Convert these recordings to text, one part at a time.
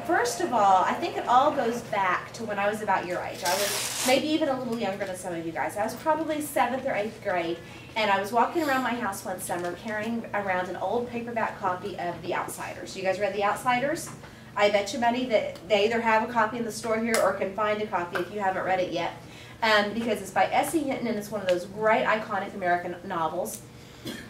first of all, I think it all goes back to when I was about your age. I was maybe even a little younger than some of you guys. I was probably 7th or 8th grade, and I was walking around my house one summer carrying around an old paperback copy of The Outsiders. You guys read The Outsiders? I bet you money that they either have a copy in the store here or can find a copy if you haven't read it yet. Because it's by S.E. Hinton, and it's one of those great iconic American novels.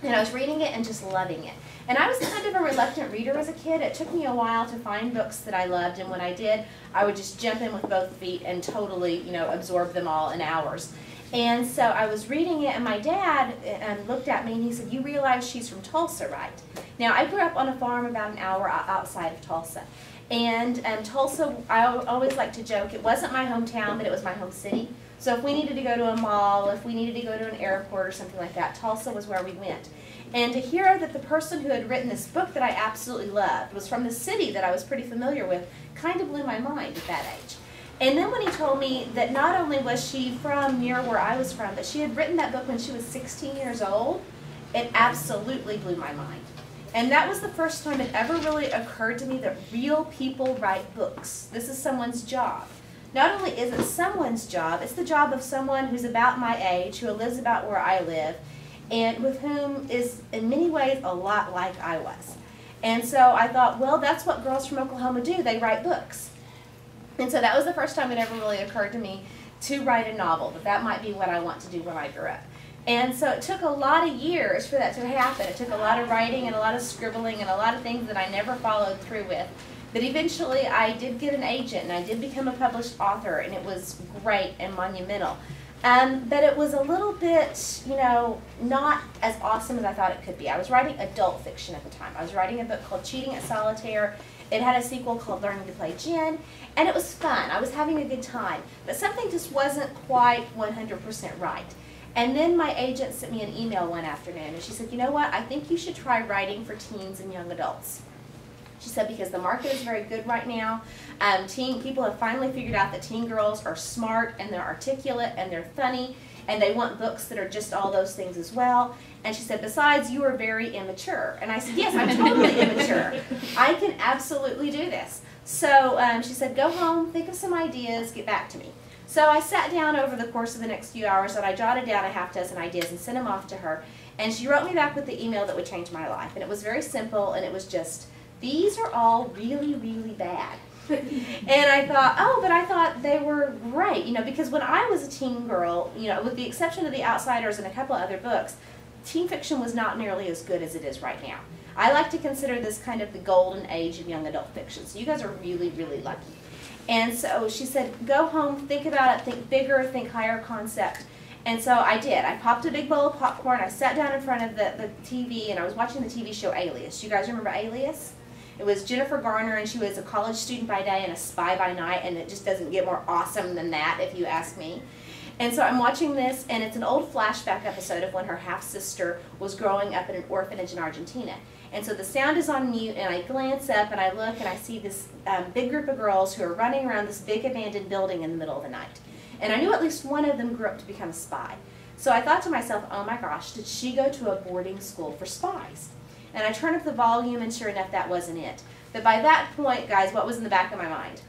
And I was reading it and just loving it. And I was kind of a reluctant reader as a kid. It took me a while to find books that I loved, and when I did, I would just jump in with both feet and totally, absorb them all in hours. And so I was reading it, and my dad looked at me and he said, "You realize she's from Tulsa, right?" Now, I grew up on a farm about an hour outside of Tulsa. And Tulsa, I always like to joke, it wasn't my hometown, but it was my home city. So if we needed to go to a mall, if we needed to go to an airport or something like that, Tulsa was where we went. And to hear that the person who had written this book that I absolutely loved was from the city that I was pretty familiar with kind of blew my mind at that age. And then when he told me that not only was she from near where I was from, but she had written that book when she was 16 years old, it absolutely blew my mind. And that was the first time it ever really occurred to me that real people write books. This is someone's job. Not only is it someone's job, it's the job of someone who's about my age, who lives about where I live, and with whom is in many ways a lot like I was. And so I thought, well, that's what girls from Oklahoma do. They write books. And so that was the first time it ever really occurred to me to write a novel, that might be what I want to do when I grow up. And so it took a lot of years for that to happen. It took a lot of writing and a lot of scribbling and a lot of things that I never followed through with. But eventually I did get an agent and I did become a published author, and it was great and monumental. But it was a little bit, not as awesome as I thought it could be. I was writing adult fiction at the time. I was writing a book called Cheating at Solitaire. It had a sequel called Learning to Play Gin, and it was fun. I was having a good time. But something just wasn't quite 100% right. And then my agent sent me an email one afternoon, and she said, "You know what, I think you should try writing for teens and young adults." She said, because the market is very good right now. People have finally figured out that teen girls are smart, and they're articulate, and they're funny, and they want books that are just all those things as well. And she said, besides, you are very immature. And I said, yes, I'm totally immature. I can absolutely do this. So she said, go home, think of some ideas, get back to me. So I sat down over the course of the next few hours, and I jotted down a half-dozen ideas and sent them off to her. And she wrote me back with the email that would change my life. And it was very simple, and it was just, these are all really, really bad. And I thought, oh, but I thought they were great, because when I was a teen girl, with the exception of The Outsiders and a couple of other books, teen fiction was not nearly as good as it is right now. I like to consider this kind of the golden age of young adult fiction. So you guys are really, really lucky. And so she said, go home, think about it, think bigger, think higher concept. And so I did. I popped a big bowl of popcorn, I sat down in front of the TV, and I was watching the TV show Alias. You guys remember Alias? It was Jennifer Garner, and she was a college student by day and a spy by night, and it just doesn't get more awesome than that, if you ask me. And so I'm watching this, and it's an old flashback episode of when her half-sister was growing up in an orphanage in Argentina. And so the sound is on mute, and I glance up, and I look, and I see this big group of girls who are running around this big abandoned building in the middle of the night. And I knew at least one of them grew up to become a spy. So I thought to myself, oh my gosh, did she go to a boarding school for spies? And I turned up the volume, and sure enough, that wasn't it. But by that point, guys, what was in the back of my mind?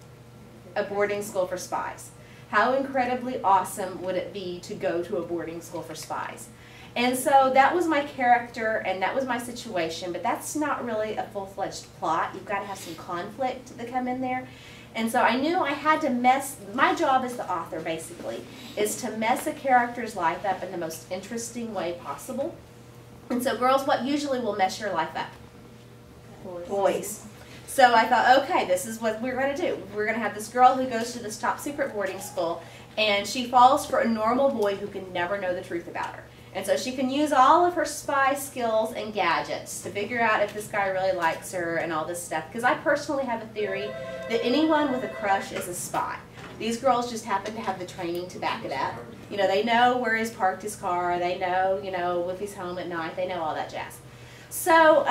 A boarding school for spies. How incredibly awesome would it be to go to a boarding school for spies? And so that was my character, and that was my situation, but that's not really a full-fledged plot. You've got to have some conflict that come in there. And so I knew I had to my job as the author, basically, is to mess a character's life up in the most interesting way possible. And so girls, what usually will mess your life up? Boys. So I thought, okay, this is what we're going to do. We're going to have this girl who goes to this top secret boarding school, and she falls for a normal boy who can never know the truth about her. And so she can use all of her spy skills and gadgets to figure out if this guy really likes her and all this stuff. Because I personally have a theory that anyone with a crush is a spy. These girls just happen to have the training to back it up. They know where he's parked his car. They know, if he's home at night. They know all that jazz. So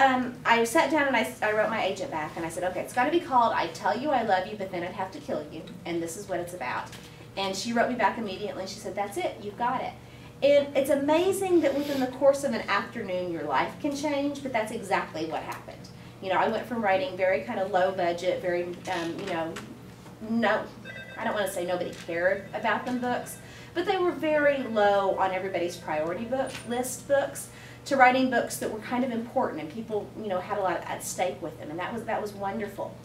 I sat down and I wrote my agent back, and I said, okay, it's got to be called I Tell You I Love You, but then I'd have to kill you, and this is what it's about. And she wrote me back immediately, and she said, that's it, you've got it. And it's amazing that within the course of an afternoon your life can change, but that's exactly what happened. You know, I went from writing very kind of low budget, very, you know, no, I don't want to say nobody cared about them books, but they were very low on everybody's priority list books, to writing books that were kind of important and people, you know, had a lot at stake with them, and that was wonderful.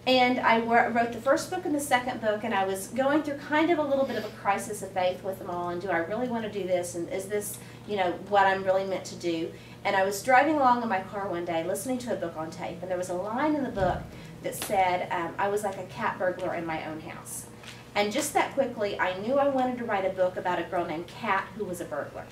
And I wrote the first book and the second book, and I was going through kind of a little bit of a crisis of faith with them all, and do I really want to do this, and is this, you know, what I'm really meant to do? And I was driving along in my car one day listening to a book on tape, and there was a line in the book that said, I was like a cat burglar in my own house. And just that quickly, I knew I wanted to write a book about a girl named Cat who was a burglar.